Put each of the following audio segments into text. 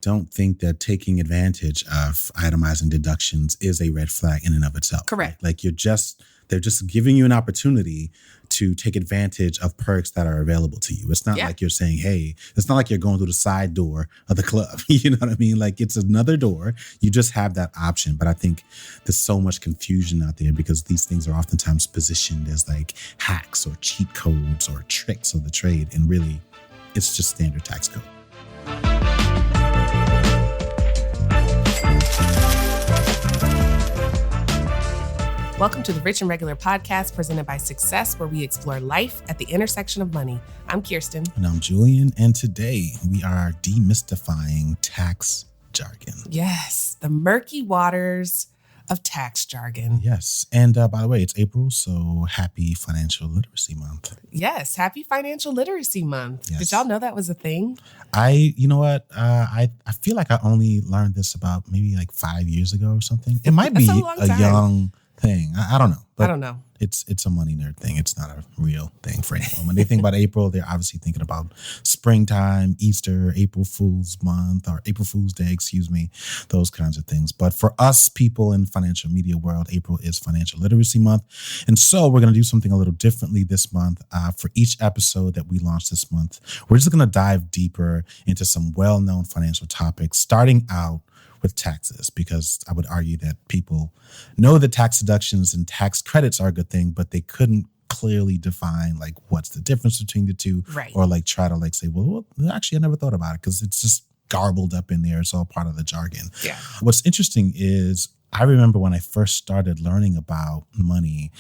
don't think that taking advantage of itemizing deductions is a red flag in and of itself. Correct. Right? Like they're just giving you an opportunity to take advantage of perks that are available to you. It's not like you're saying, hey, it's not like you're going through the side door of the club. You know what I mean? Like it's another door. You just have that option. But I think there's so much confusion out there because these things are oftentimes positioned as like hacks or cheat codes or tricks of the trade. And really, it's just standard tax code. Welcome to the Rich and Regular podcast presented by Success, where we explore life at the intersection of money. I'm Kirsten. And I'm Julian. And today we are demystifying tax jargon. Yes, the murky waters of tax jargon. Yes. And by the way, it's April, so happy Financial Literacy Month. Yes, happy Financial Literacy Month. Yes. Did y'all know that was a thing? You know what? I feel like I only learned this about maybe like 5 years ago or something. It might be a young thing. I don't know. But I don't know. It's a money nerd thing. It's not a real thing for anyone. When they think about April, they're obviously thinking about springtime, Easter, April Fool's Month, or April Fool's Day, those kinds of things. But for us people in financial media world, April is Financial Literacy Month. And so we're going to do something a little differently this month. For each episode that we launch this month, we're just going to dive deeper into some well-known financial topics, starting out with taxes, because I would argue that people know that tax deductions and tax credits are a good thing, but they couldn't clearly define like what's the difference between the two, right? Or like try to like say, well, actually I never thought about it because it's just garbled up in there. It's all part of the jargon. Yeah. What's interesting is I remember when I first started learning about money,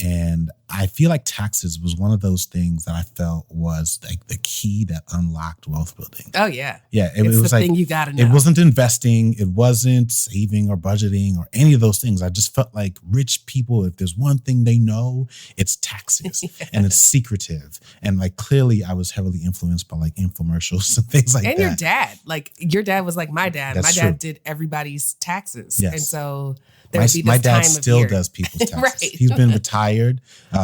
and I feel like taxes was one of those things that I felt was like the key that unlocked wealth building. Oh, yeah. Yeah. It was the thing you got to know. It wasn't investing. It wasn't saving or budgeting or any of those things. I just felt like rich people, if there's one thing they know, it's taxes. Yes. And it's secretive. And like clearly I was heavily influenced by like infomercials and things like that. And your dad. Like your dad was like my dad. That's my dad true. Did everybody's taxes. Yes. And so my dad still does people's taxes. Right. He's been retired.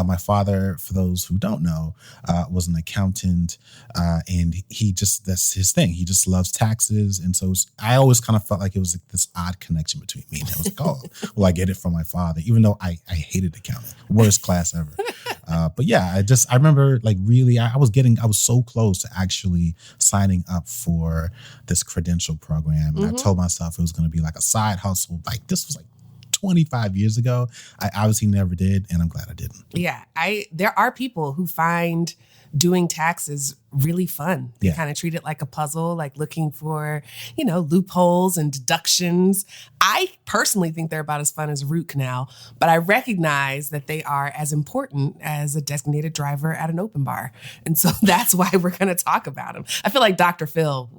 My father, for those who don't know, was an accountant, and that's his thing. He just loves taxes. And so I always kind of felt like it was like this odd connection between me. And I was like, oh, well, I get it from my father, even though I hated accounting, worst class ever. But yeah, I remember like really, I was so close to actually signing up for this credential program. And I told myself it was going to be like a side hustle. Like this was like 25 years ago. I obviously never did, and I'm glad I didn't. Yeah, there are people who find doing taxes really fun. They kind of treat it like a puzzle, like looking for, loopholes and deductions. I personally think they're about as fun as a root canal, but I recognize that they are as important as a designated driver at an open bar. And so that's why we're going to talk about them. I feel like Dr. Phil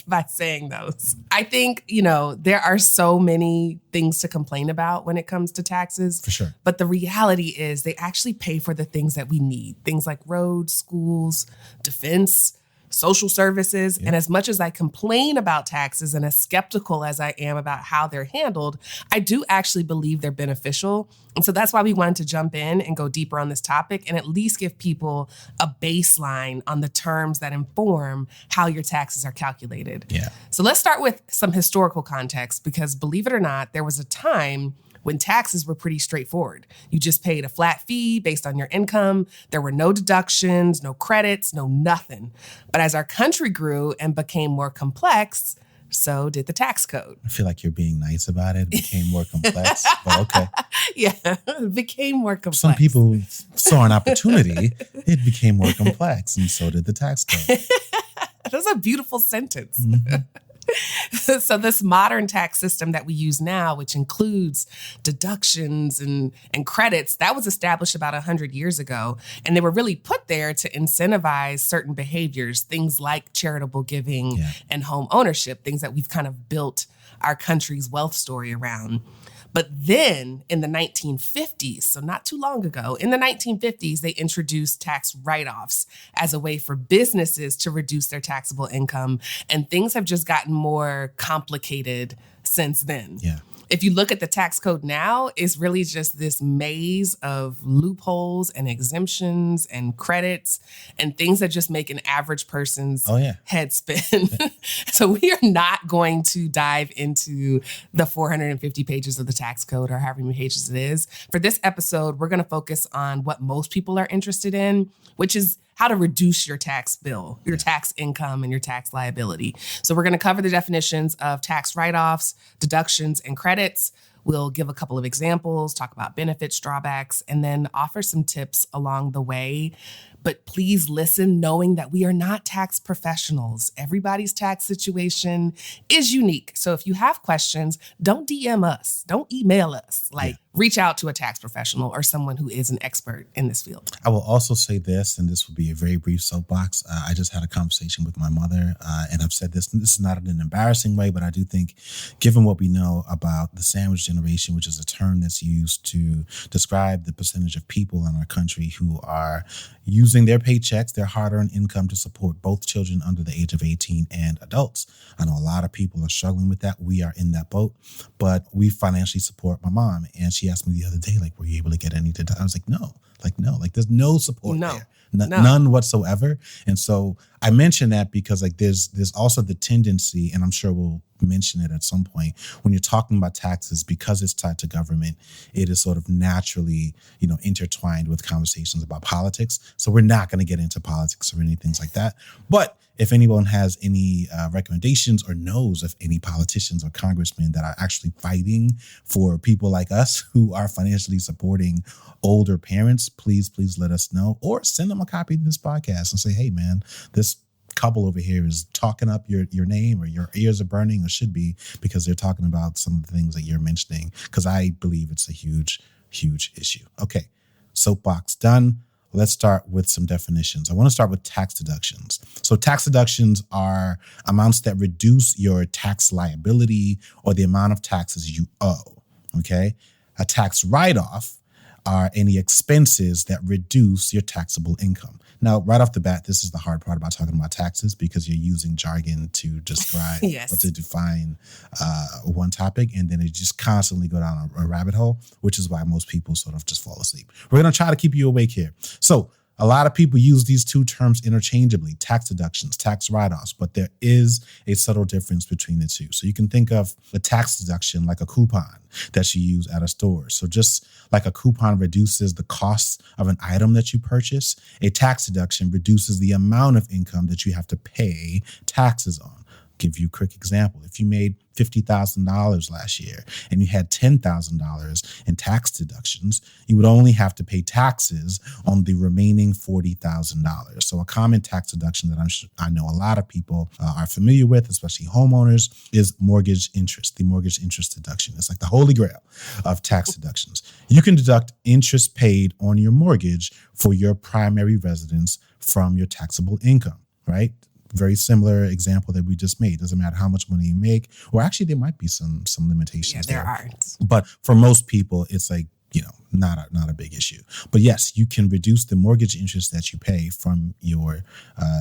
by saying those. I think, there are so many things to complain about when it comes to taxes. For sure. But the reality is they actually pay for the things that we need. Things like roads, schools, defense, social services. Yeah. And as much as I complain about taxes and as skeptical as I am about how they're handled, I do actually believe they're beneficial. And so that's why we wanted to jump in and go deeper on this topic and at least give people a baseline on the terms that inform how your taxes are calculated. Yeah. So let's start with some historical context, because believe it or not, there was a time when taxes were pretty straightforward. You just paid a flat fee based on your income. There were no deductions, no credits, no nothing. But as our country grew and became more complex, so did the tax code. I feel like you're being nice about it. It became more complex, but okay. Yeah, it became more complex. Some people saw an opportunity. It became more complex, and so did the tax code. That's a beautiful sentence. Mm-hmm. So this modern tax system that we use now, which includes deductions and credits, that was established about 100 years ago. And they were really put there to incentivize certain behaviors, things like charitable giving and home ownership, things that we've kind of built our country's wealth story around. But then in the 1950s, so not too long ago, in the 1950s, they introduced tax write-offs as a way for businesses to reduce their taxable income. And things have just gotten more complicated since then. Yeah. If you look at the tax code now, it's really just this maze of loopholes and exemptions and credits and things that just make an average person's head spin. So we are not going to dive into the 450 pages of the tax code or however many pages it is. For this episode, we're going to focus on what most people are interested in, which is how to reduce your tax bill, your tax income, and your tax liability. So we're going to cover the definitions of tax write-offs, deductions, and credits. We'll give a couple of examples, talk about benefits, drawbacks, and then offer some tips along the way. But please listen knowing that we are not tax professionals. Everybody's tax situation is unique. So if you have questions, don't DM us. Don't email us. Reach out to a tax professional or someone who is an expert in this field. I will also say this, and this will be a very brief soapbox. I just had a conversation with my mother, and I've said this, and this is not in an embarrassing way, but I do think, given what we know about the sandwich generation, which is a term that's used to describe the percentage of people in our country who are using their paychecks, their hard-earned income to support both children under the age of 18 and adults. I know a lot of people are struggling with that. We are in that boat, but we financially support my mom. And she asked me the other day, were you able to get any deductions? I was like, no, there's no support there. None whatsoever. And so I mention that because there's also the tendency, and I'm sure we'll mention it at some point, when you're talking about taxes, because it's tied to government, it is sort of naturally, intertwined with conversations about politics. So we're not going to get into politics or anything like that. But if anyone has any recommendations or knows of any politicians or congressmen that are actually fighting for people like us who are financially supporting older parents, please let us know, or send them a copy of this podcast and say, hey, man, this couple over here is talking up your name, or your ears are burning, or should be, because they're talking about some of the things that you're mentioning, because I believe it's a huge issue. Okay, soapbox done. Let's start with some definitions. I want to start with tax deductions. So tax deductions are amounts that reduce your tax liability or the amount of taxes you owe. Okay, a tax write-off are any expenses that reduce your taxable income. Now, right off the bat, this is the hard part about talking about taxes, because you're using jargon to describe or to define one topic, and then it just constantly go down a rabbit hole, which is why most people sort of just fall asleep. We're going to try to keep you awake here. So a lot of people use these two terms interchangeably, tax deductions, tax write-offs, but there is a subtle difference between the two. So you can think of a tax deduction like a coupon that you use at a store. So just like a coupon reduces the cost of an item that you purchase, a tax deduction reduces the amount of income that you have to pay taxes on. Give you a quick example. If you made $50,000 last year and you had $10,000 in tax deductions, you would only have to pay taxes on the remaining $40,000. So a common tax deduction that I know a lot of people are familiar with, especially homeowners, is mortgage interest. The mortgage interest deduction. It's like the holy grail of tax deductions. You can deduct interest paid on your mortgage for your primary residence from your taxable income, right? Very similar example that we just made. Doesn't matter how much money you make, or actually there might be some limitations. Yeah, there are. But for most people, it's not a big issue. But yes, you can reduce the mortgage interest that you pay from your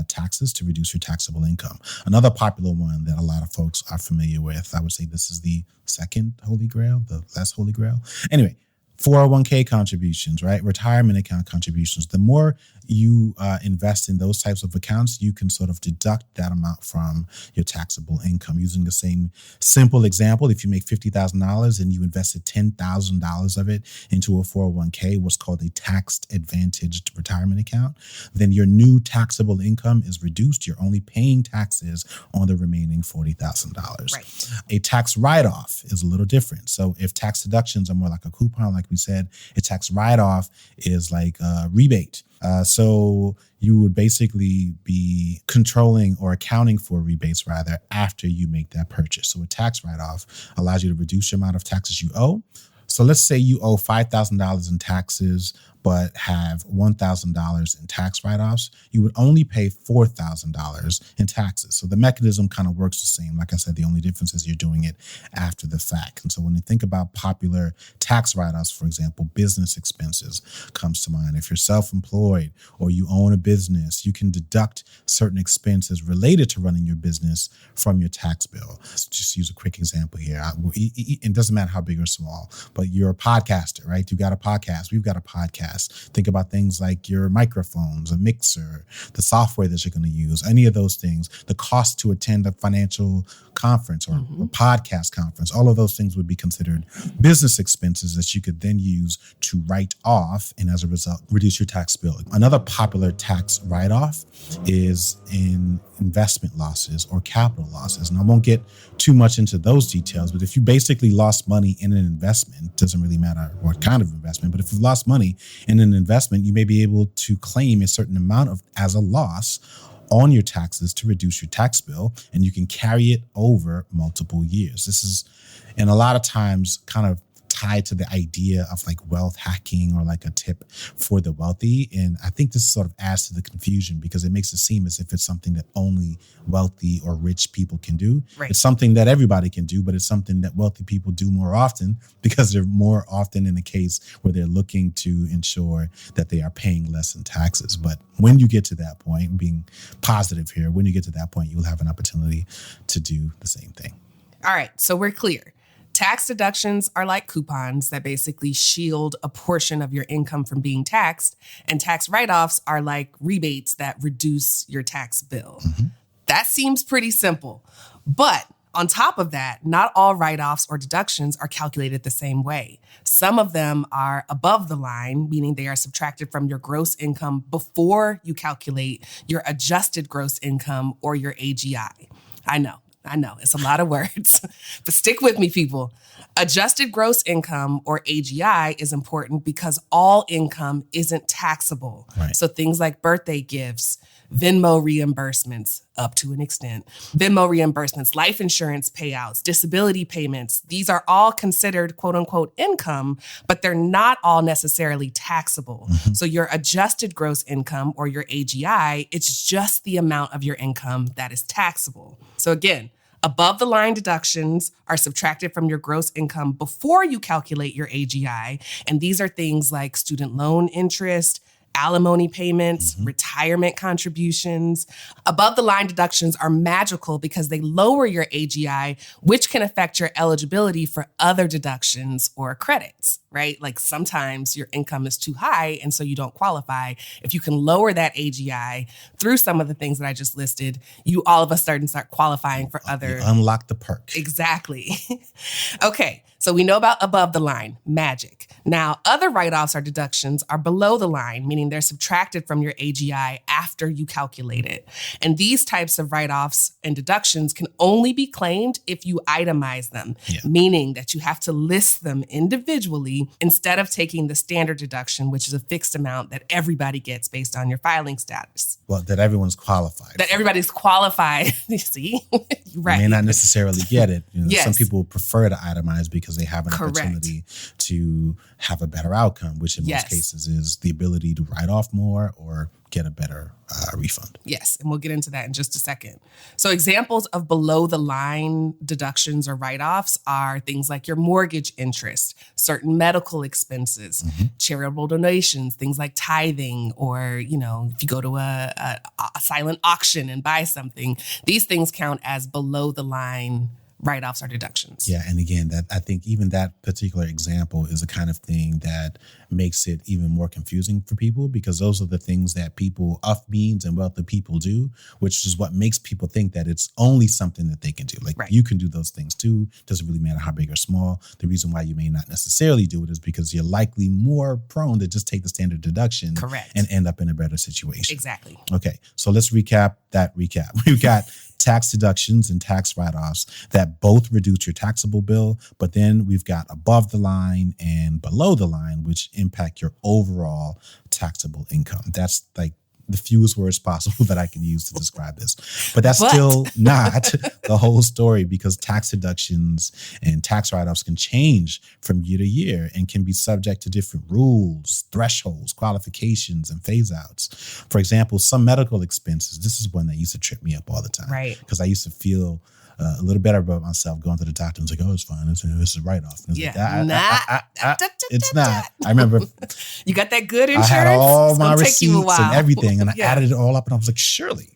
taxes to reduce your taxable income. Another popular one that a lot of folks are familiar with, I would say this is the second holy grail, the less holy grail. Anyway, 401k contributions, right? Retirement account contributions. The more you invest in those types of accounts, you can sort of deduct that amount from your taxable income. Using the same simple example, if you make $50,000 and you invested $10,000 of it into a 401k, what's called a tax-advantaged retirement account, then your new taxable income is reduced. You're only paying taxes on the remaining $40,000. Right. A tax write-off is a little different. So if tax deductions are more like a coupon, like we said, a tax write-off is like a rebate. So you would basically be controlling or accounting for rebates rather after you make that purchase. So a tax write-off allows you to reduce the amount of taxes you owe. So let's say you owe $5,000 in taxes, but have $1,000 in tax write-offs, you would only pay $4,000 in taxes. So the mechanism kind of works the same. Like I said, the only difference is you're doing it after the fact. And so when you think about popular tax write-offs, for example, business expenses comes to mind. If you're self-employed or you own a business, you can deduct certain expenses related to running your business from your tax bill. Let's just use a quick example here. It doesn't matter how big or small, but you're a podcaster, right? You got a podcast. We've got a podcast. Think about things like your microphones, a mixer, the software that you're going to use, any of those things, the cost to attend a financial conference or a podcast conference, all of those things would be considered business expenses that you could then use to write off and as a result, reduce your tax bill. Another popular tax write-off is in investment losses or capital losses. And I won't get too much into those details, but if you basically lost money in an investment, doesn't really matter what kind of investment, but if you've lost money in an investment, you may be able to claim a certain amount of as a loss on your taxes to reduce your tax bill, and you can carry it over multiple years. This is, and a lot of times, kind of tied to the idea of like wealth hacking or like a tip for the wealthy. And I think this sort of adds to the confusion because it makes it seem as if it's something that only wealthy or rich people can do. Right. It's something that everybody can do, but it's something that wealthy people do more often because they're more often in a case where they're looking to ensure that they are paying less in taxes. But when you get to that point, being positive here, when you get to that point, you'll have an opportunity to do the same thing. All right. So we're clear. Tax deductions are like coupons that basically shield a portion of your income from being taxed, and tax write-offs are like rebates that reduce your tax bill. That seems pretty simple. But on top of that, not all write-offs or deductions are calculated the same way. Some of them are above the line, meaning they are subtracted from your gross income before you calculate your adjusted gross income or your AGI. I know, it's a lot of words, but stick with me, people. Adjusted gross income or AGI is important because all income isn't taxable. Right. So things like birthday gifts, Venmo reimbursements, up to an extent, Venmo reimbursements, life insurance payouts, disability payments, these are all considered quote unquote income, but they're not all necessarily taxable. So your adjusted gross income or your AGI, it's just the amount of your income that is taxable. So again, above the line deductions are subtracted from your gross income before you calculate your AGI. And these are things like student loan interest, alimony payments, retirement contributions. Above the line deductions are magical because they lower your AGI, which can affect your eligibility for other deductions or credits, right? Like sometimes your income is too high and so you don't qualify. If you can lower that AGI through some of the things that I just listed, you all of a sudden start qualifying for other. You unlock the perk. Exactly. Okay. So we know about above the line, magic. Now, other write-offs or deductions are below the line, meaning they're subtracted from your AGI after you calculate it. And these types of write-offs and deductions can only be claimed if you itemize them, meaning that you have to list them individually instead of taking the standard deduction, which is a fixed amount that everybody gets based on your filing status. Well, that everyone's qualified. That everybody's qualified. You see? Right. You may not necessarily get it. Some people prefer to itemize because they have an opportunity to have a better outcome, which in most cases is the ability to write off more or get a better refund. Yes, and we'll get into that in just a second. So examples of below the line deductions or write-offs are things like your mortgage interest, certain medical expenses, charitable donations, things like tithing, or, if you go to a silent auction and buy something, these things count as below the line write-offs or deductions. Yeah, and again, that I think even that particular example is the kind of thing that makes it even more confusing for people because those are the things that people of means and wealthy people do, which is what makes people think that it's only something that they can do. Like you can do those things too. Doesn't really matter how big or small. The reason why you may not necessarily do it is because you're likely more prone to just take the standard deduction and end up in a better situation. Exactly. Okay, so let's recap. We've got tax deductions and tax write-offs that both reduce your taxable bill, but then we've got above the line and below the line, which impact your overall taxable income. That's like the fewest words possible that I can use to describe this. But that's still not the whole story, because tax deductions and tax write-offs can change from year to year and can be subject to different rules, thresholds, qualifications, and phase-outs. For example, some medical expenses, this is one that used to trip me up all the time. Right. Because I used to feel a little better about myself going to the doctor and was like, oh, it's fine. This is a write-off. And it's not. I remember you got that good insurance. I had all my receipts and everything, and I Yeah. added it all up, and I was like, surely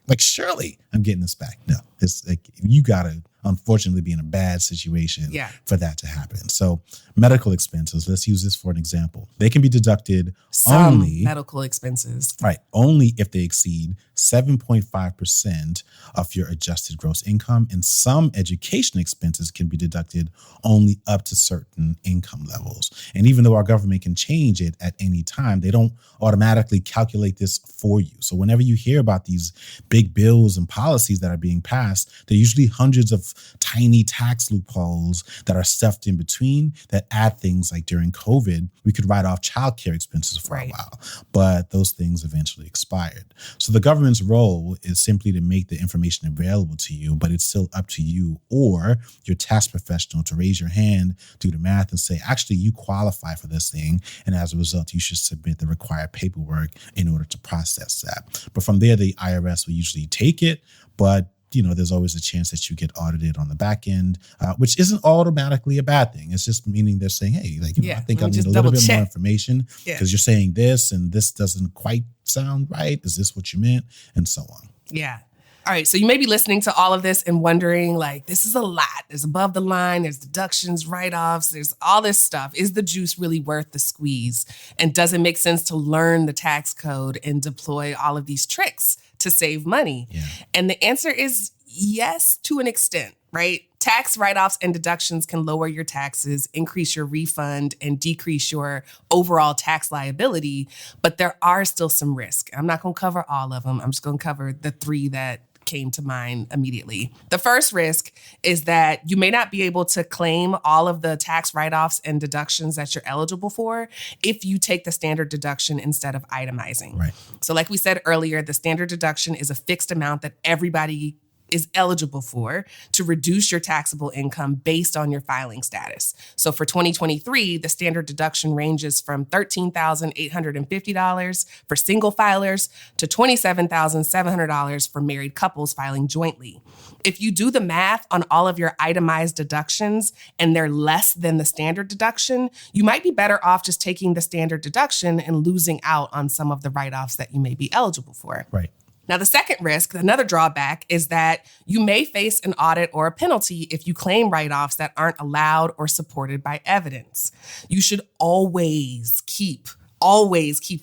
I'm getting this back. No, it's like you gotta unfortunately be in a bad situation for that to happen. So medical expenses, let's use this for an example. They can be deducted only medical expenses. Right. Only if they exceed 7.5% of your adjusted gross income. And some education expenses can be deducted only up to certain income levels. And even though our government can change it at any time, they don't automatically calculate this for you. So whenever you hear about these big bills and policies that are being passed, they're usually hundreds of tiny tax loopholes that are stuffed in between that add things like during COVID, we could write off childcare expenses for a while, but those things eventually expired. So the government's role is simply to make the information available to you, but it's still up to you or your tax professional to raise your hand, do the math, and say, actually, you qualify for this thing. And as a result, you should submit the required paperwork in order to process that. But from there, the IRS will usually take it, but there's always a chance that you get audited on the back end, which isn't automatically a bad thing. It's just meaning they're saying, hey, I think I need a little bit more information because you're saying this and this doesn't quite sound right. Is this what you meant? And so on. Yeah. All right. So you may be listening to all of this and wondering, this is a lot. There's above the line, there's deductions, write-offs, there's all this stuff. Is the juice really worth the squeeze? And does it make sense to learn the tax code and deploy all of these tricks to save money? Yeah. And the answer is yes, to an extent, right? Tax write-offs and deductions can lower your taxes, increase your refund, and decrease your overall tax liability. But there are still some risks. I'm not going to cover all of them. I'm just going to cover the three that came to mind immediately. The first risk is that you may not be able to claim all of the tax write-offs and deductions that you're eligible for if you take the standard deduction instead of itemizing. Right. So like we said earlier, the standard deduction is a fixed amount that everybody is eligible for to reduce your taxable income based on your filing status. So for 2023, the standard deduction ranges from $13,850 for single filers to $27,700 for married couples filing jointly. If you do the math on all of your itemized deductions and they're less than the standard deduction, you might be better off just taking the standard deduction and losing out on some of the write-offs that you may be eligible for. Right. Now, the second risk, another drawback, is that you may face an audit or a penalty if you claim write-offs that aren't allowed or supported by evidence. You should always keep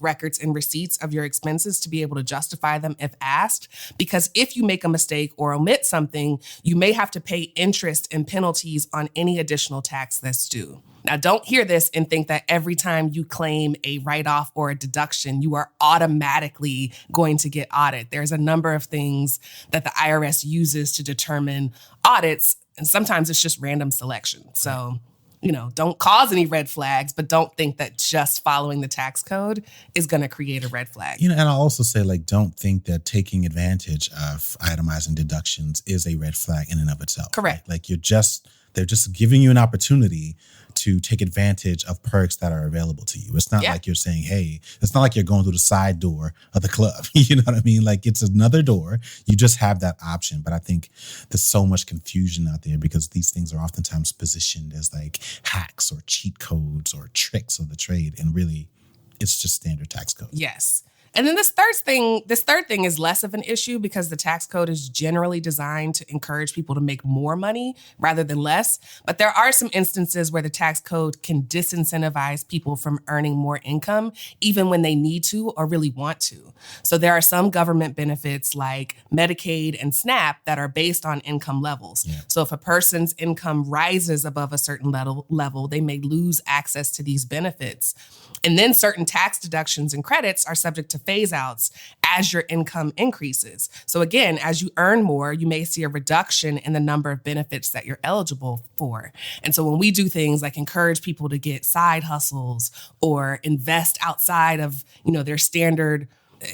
records and receipts of your expenses to be able to justify them if asked, because if you make a mistake or omit something, you may have to pay interest and penalties on any additional tax that's due. Now, don't hear this and think that every time you claim a write-off or a deduction, you are automatically going to get audited. There's a number of things that the IRS uses to determine audits, and sometimes it's just random selection. So, don't cause any red flags, but don't think that just following the tax code is going to create a red flag. And I'll also say, don't think that taking advantage of itemizing deductions is a red flag in and of itself. Correct. Right? They're just giving you an opportunity to take advantage of perks that are available to you. It's not like you're saying, hey, it's not like you're going through the side door of the club. You know what I mean? It's another door. You just have that option. But I think there's so much confusion out there because these things are oftentimes positioned as hacks or cheat codes or tricks of the trade. And really, it's just standard tax code. Yes. And then this third thing is less of an issue because the tax code is generally designed to encourage people to make more money rather than less. But there are some instances where the tax code can disincentivize people from earning more income, even when they need to or really want to. So there are some government benefits like Medicaid and SNAP that are based on income levels. Yeah. So if a person's income rises above a certain level, they may lose access to these benefits. And then certain tax deductions and credits are subject to phase outs as your income increases. So again, as you earn more, you may see a reduction in the number of benefits that you're eligible for. And so when we do things like encourage people to get side hustles or invest outside of, their standard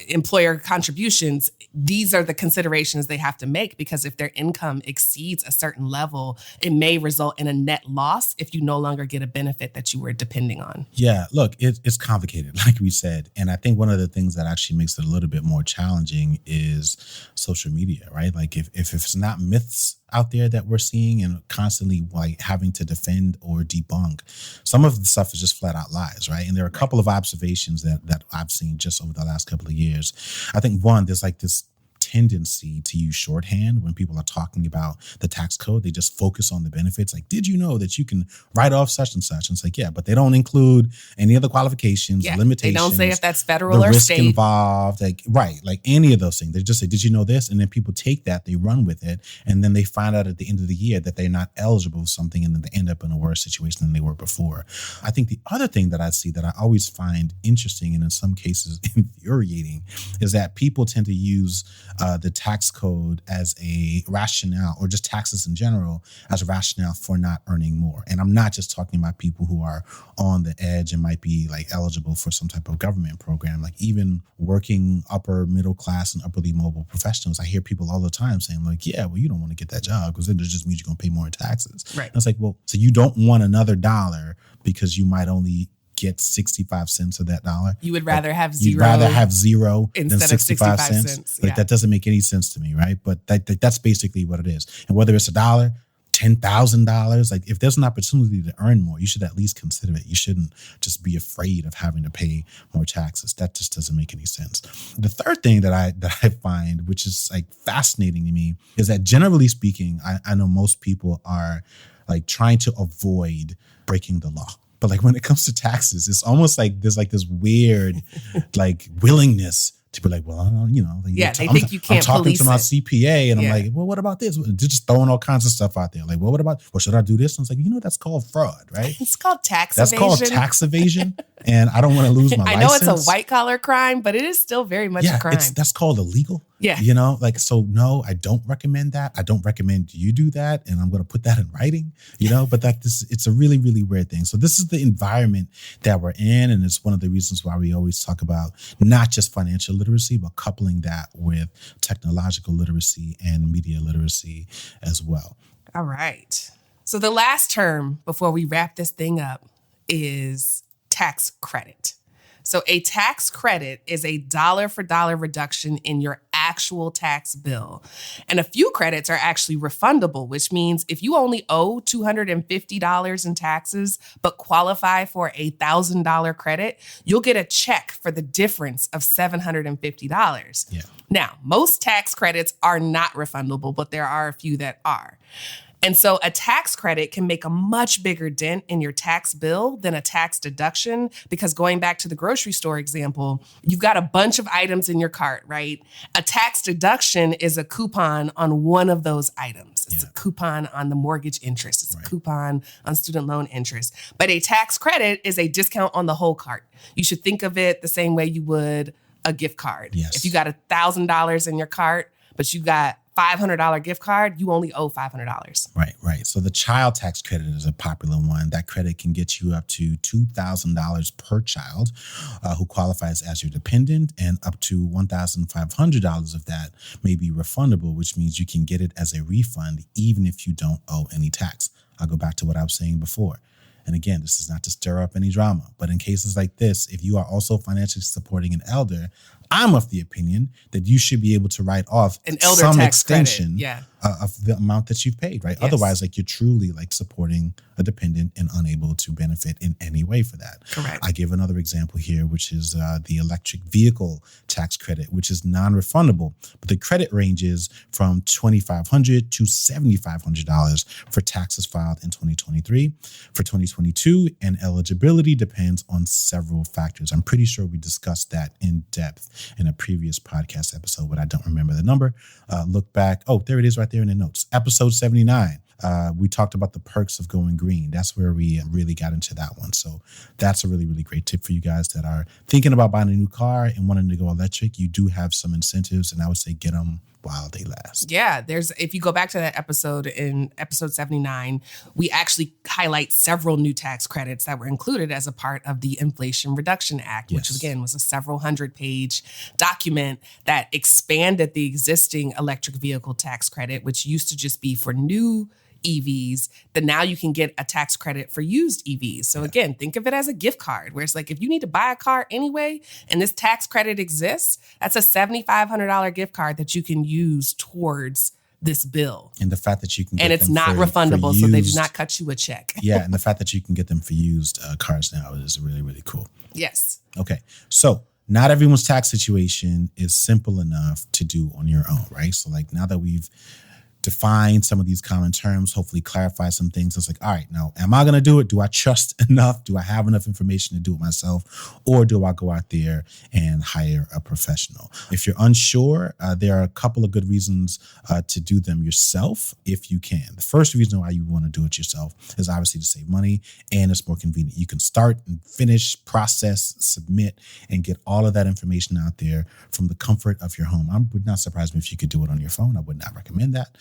employer contributions, these are the considerations they have to make, because if their income exceeds a certain level, it may result in a net loss if you no longer get a benefit that you were depending on. Yeah, look, it's complicated, like we said. And I think one of the things that actually makes it a little bit more challenging is social media, right? Like if it's not myths out there that we're seeing and constantly like having to defend or debunk, some of the stuff is just flat out lies, right? And there are a couple of observations that I've seen just over the last couple of years. I think one, there's like this tendency to use shorthand when people are talking about the tax code. They just focus on the benefits. Like, did you know that you can write off such and such? And it's like, yeah, but they don't include any of the qualifications, limitations. They don't say if that's federal or risk state involved, like any of those things. They just say, did you know this? And then people take that, they run with it, and then they find out at the end of the year that they're not eligible for something, and then they end up in a worse situation than they were before. I think the other thing that I see that I always find interesting and in some cases infuriating is that people tend to use the tax code as a rationale, or just taxes in general as a rationale for not earning more. And I'm not just talking about people who are on the edge and might be like eligible for some type of government program. Like even working upper middle class and upperly mobile professionals, I hear people all the time saying like, yeah, well, you don't want to get that job because then it just means you're going to pay more in taxes. Right. And it's like, well, so you don't want another dollar because you might only get 65 cents of that dollar. You would rather have zero. You'd rather have zero than instead of 65 cents. Yeah. Like that doesn't make any sense to me, right? But that's basically what it is. And whether it's $1, $10,000, like if there's an opportunity to earn more, you should at least consider it. You shouldn't just be afraid of having to pay more taxes. That just doesn't make any sense. The third thing that I find, which is like fascinating to me, is that generally speaking, I know most people are like trying to avoid breaking the law. But like when it comes to taxes, it's almost like there's like this weird like willingness to be like, well, you know, like, they think you can't I'm talking police to my it. CPA and I'm like, well, what about this? They're just throwing all kinds of stuff out there. Like, well, what about, well, should I do this? And it's like, you know, that's called fraud, right? It's called tax That's evasion. called tax evasion. And I don't want to lose my I know license. it's a white collar crime, but it is still very much a crime. That's called illegal. Yeah. You know, like, so no, I don't recommend that. I don't recommend you do that. And I'm going to put that in writing, you know, but like this, it's a really, really weird thing. So this is the environment that we're in. And it's one of the reasons why we always talk about not just financial literacy, but coupling that with technological literacy and media literacy as well. All right. So the last term before we wrap this thing up is tax credit. So a tax credit is a dollar for dollar reduction in your actual tax bill. And a few credits are actually refundable, which means if you only owe $250 in taxes, but qualify for a $1,000 credit, you'll get a check for the difference of $750. Yeah. Now, most tax credits are not refundable, but there are a few that are. And so a tax credit can make a much bigger dent in your tax bill than a tax deduction, because going back to the grocery store example, you've got a bunch of items in your cart, right? A tax deduction is a coupon on one of those items. It's a coupon on the mortgage interest. It's a coupon on student loan interest. But a tax credit is a discount on the whole cart. You should think of it the same way you would a gift card. Yes. If you got $1,000 in your cart, but you got $500 gift card, you only owe $500. Right. So the child tax credit is a popular one. That credit can get you up to $2,000 per child who qualifies as your dependent, and up to $1,500 of that may be refundable, which means you can get it as a refund even if you don't owe any tax. I'll go back to what I was saying before. And again, this is not to stir up any drama, but in cases like this, if you are also financially supporting an elder, I'm of the opinion that you should be able to write off an elder some tax extension credit. Of the amount that you've paid, right? Yes. Otherwise, like you're truly like supporting a dependent and unable to benefit in any way for that. Correct. I give another example here, which is the electric vehicle tax credit, which is non-refundable, but the credit ranges from $2,500 to $7,500 for taxes filed in 2023. For 2022, and eligibility depends on several factors. I'm pretty sure we discussed that in depth in a previous podcast episode, but I don't remember the number. Look back. Oh, there it is right there in the notes. Episode 79. We talked about the perks of going green. That's where we really got into that one. So that's a really, really great tip for you guys that are thinking about buying a new car and wanting to go electric. You do have some incentives, and I would say get them while they last. Yeah, if you go back to that episode in episode 79, we actually highlight several new tax credits that were included as a part of the Inflation Reduction Act, which again was a several 100-page document that expanded the existing electric vehicle tax credit, which used to just be for new EVs, that now you can get a tax credit for used EVs. So again, think of it as a gift card where it's like, if you need to buy a car anyway, and this tax credit exists, that's a $7,500 gift card that you can use towards this bill. And the fact that you can get and it's them not refundable, for so they do used, not cut you a check. yeah, and the fact that you can get them for used cars now is really, really cool. Yes. Okay, so not everyone's tax situation is simple enough to do on your own, right? So like now that we've define some of these common terms, hopefully clarify some things. It's like, all right, now, am I going to do it? Do I trust enough? Do I have enough information to do it myself? Or do I go out there and hire a professional? If you're unsure, there are a couple of good reasons to do them yourself if you can. The first reason why you want to do it yourself is obviously to save money, and it's more convenient. You can start and finish, process, submit, and get all of that information out there from the comfort of your home. I would not surprise me if you could do it on your phone. I would not recommend that.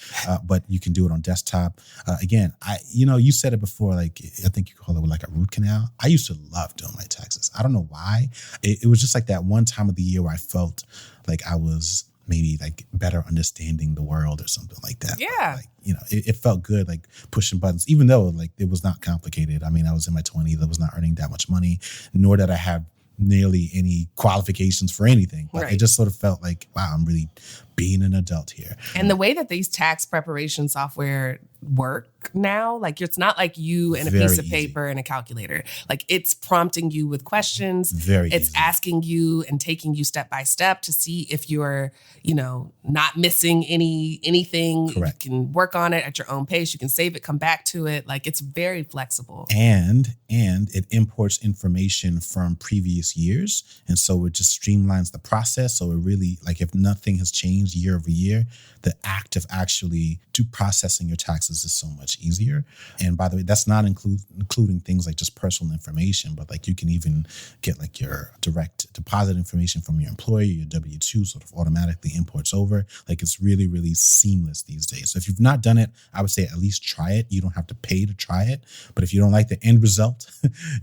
But you can do it on desktop. Again, you said it before, like, I think you call it like a root canal. I used to love doing my taxes. I don't know why. It was just like that one time of the year where I felt like I was maybe like better understanding the world or something like that. Yeah. Like, it felt good, like pushing buttons, even though like it was not complicated. I mean, I was in my 20s. I was not earning that much money, nor did I have nearly any qualifications for anything. But it just sort of felt like, wow, I'm really being an adult here. And the way that these tax preparation software work now, like it's not like you and a piece of paper and a calculator. Like it's prompting you with questions. It's asking you and taking you step by step to see if you're, not missing anything. Correct. You can work on it at your own pace. You can save it, come back to it. Like it's very flexible. And it imports information from previous years. And so it just streamlines the process. So it really, like if nothing has changed year over year, the act of actually processing your taxes is so much easier. And by the way, that's not including things like just personal information, but like you can even get like your direct deposit information from your employer, your W-2 sort of automatically imports over. Like it's really, really seamless these days. So if you've not done it, I would say at least try it. You don't have to pay to try it. But if you don't like the end result,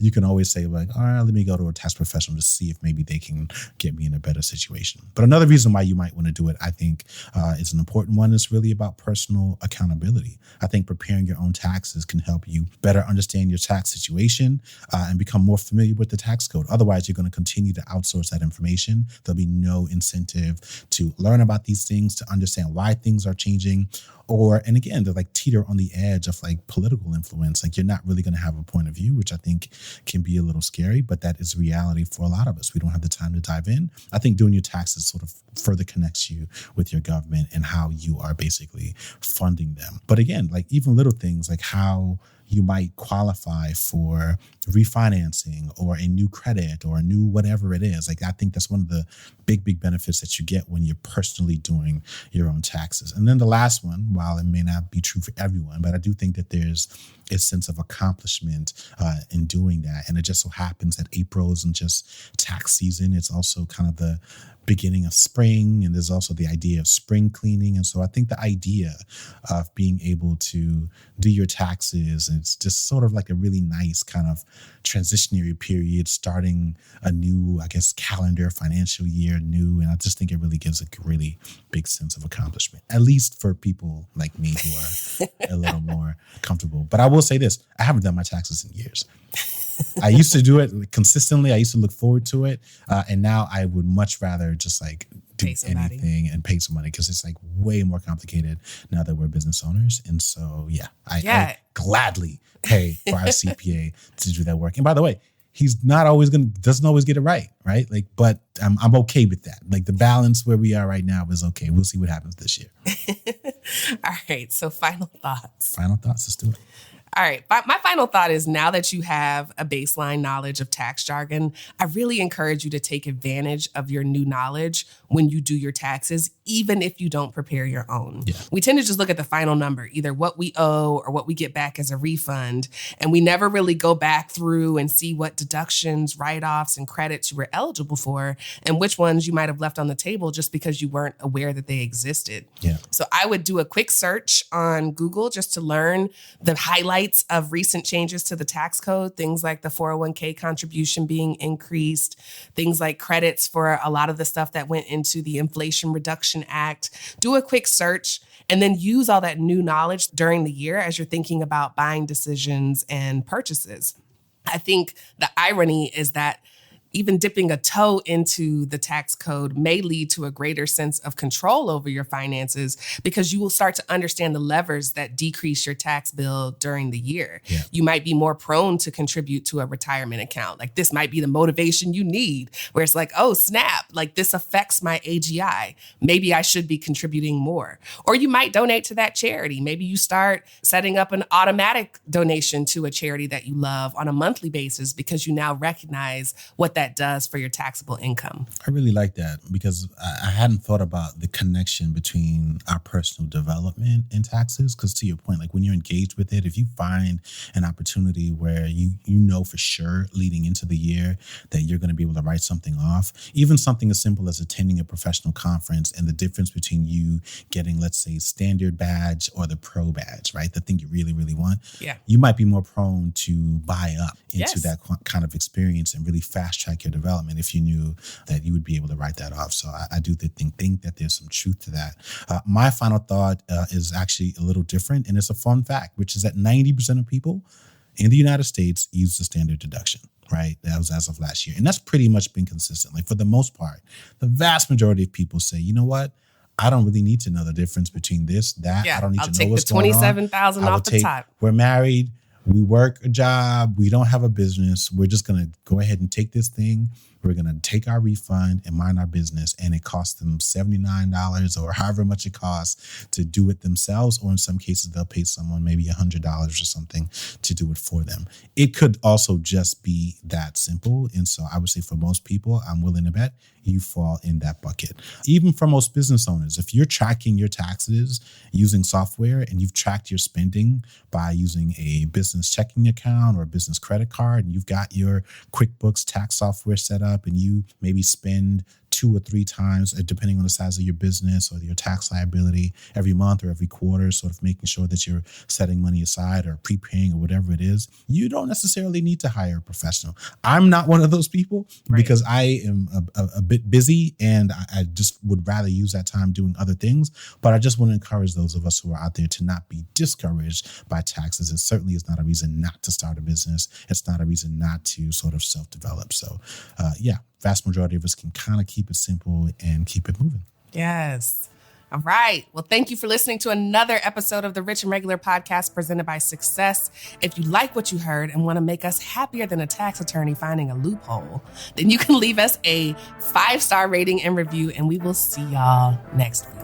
you can always say like, all right, let me go to a tax professional to see if maybe they can get me in a better situation. But another reason why you might want to do it, I think, is an important one. It's really about personal accountability. I think preparing your own taxes can help you better understand your tax situation and become more familiar with the tax code. Otherwise, you're going to continue to outsource that information. There'll be no incentive to learn about these things, to understand why things are changing, and again, to like teeter on the edge of like political influence. Like you're not really going to have a point of view, which I think can be a little scary, but that is reality for a lot of us. We don't have the time to dive in. I think doing your taxes sort of further connects you with your government and how you are basically funding them. But again, like even little things like how you might qualify for refinancing or a new credit or a new whatever it is. Like I think that's one of the big benefits that you get when you're personally doing your own taxes. And then the last one, while it may not be true for everyone, but I do think that there's a sense of accomplishment in doing that. And it just so happens that April isn't just tax season. It's also kind of the beginning of spring, and there's also the idea of spring cleaning. And so I think the idea of being able to do your taxes, it's just sort of like a really nice kind of transitionary period, starting a new, I guess, calendar financial year new. And I just think it really gives a really big sense of accomplishment, at least for people like me who are a little more comfortable. But I will say this, I haven't done my taxes in years. I used to do it consistently. I used to look forward to it. And now I would much rather just like do anything and pay some money, because it's like way more complicated now that we're business owners. And so, I gladly pay for our CPA to do that work. And by the way, he's doesn't always get it right? Like, but I'm okay with that. Like the balance where we are right now is okay. We'll see what happens this year. All right. So final thoughts. Let's do it. All right. My final thought is now that you have a baseline knowledge of tax jargon, I really encourage you to take advantage of your new knowledge when you do your taxes, even if you don't prepare your own. Yeah. We tend to just look at the final number, either what we owe or what we get back as a refund. And we never really go back through and see what deductions, write-offs, and credits you were eligible for and which ones you might have left on the table just because you weren't aware that they existed. Yeah. So I would do a quick search on Google just to learn the highlights of recent changes to the tax code, things like the 401k contribution being increased, things like credits for a lot of the stuff that went into the Inflation Reduction Act. Do a quick search and then use all that new knowledge during the year as you're thinking about buying decisions and purchases. I think the irony is that even dipping a toe into the tax code may lead to a greater sense of control over your finances because you will start to understand the levers that decrease your tax bill during the year. Yeah. You might be more prone to contribute to a retirement account. Like this might be the motivation you need, where it's like, oh, snap, like this affects my AGI. Maybe I should be contributing more. Or you might donate to that charity. Maybe you start setting up an automatic donation to a charity that you love on a monthly basis because you now recognize what that does for your taxable income. I really like that because I hadn't thought about the connection between our personal development and taxes. Because to your point, like when you're engaged with it, if you find an opportunity where you know for sure leading into the year that you're going to be able to write something off, even something as simple as attending a professional conference and the difference between you getting, let's say, standard badge or the pro badge, right? The thing you really, really want. Yeah. You might be more prone to buy up into Yes. that kind of experience and really fast track your development if you knew that you would be able to write that off. So I do think that there's some truth to that. My final thought is actually a little different, and it's a fun fact, which is that 90% of people in the United States use the standard deduction, right? That was as of last year. And that's pretty much been consistent. Like for the most part, the vast majority of people say, you know what? I don't really need to know the difference between this, that. Yeah, I don't need I'll to know take what's the going on. $27,000 off the top. We're married. We work a job. We don't have a business. We're just going to go ahead and take this thing. We're going to take our refund and mind our business. And it costs them $79 or however much it costs to do it themselves. Or in some cases, they'll pay someone maybe $100 or something to do it for them. It could also just be that simple. And so I would say for most people, I'm willing to bet you fall in that bucket. Even for most business owners, if you're tracking your taxes using software and you've tracked your spending by using a business checking account or a business credit card, and you've got your QuickBooks tax software set up and you maybe spend 2 or 3 times, depending on the size of your business or your tax liability, every month or every quarter, sort of making sure that you're setting money aside or prepaying or whatever it is, you don't necessarily need to hire a professional. I'm not one of those people because I am a bit busy and I just would rather use that time doing other things. But I just want to encourage those of us who are out there to not be discouraged by taxes. It certainly is not a reason not to start a business. It's not a reason not to sort of self-develop. So vast majority of us can kind of keep it simple and keep it moving. Yes. All right. Well, thank you for listening to another episode of the Rich and Regular podcast presented by Success. If you like what you heard and want to make us happier than a tax attorney finding a loophole, then you can leave us a 5-star rating and review, and we will see y'all next week.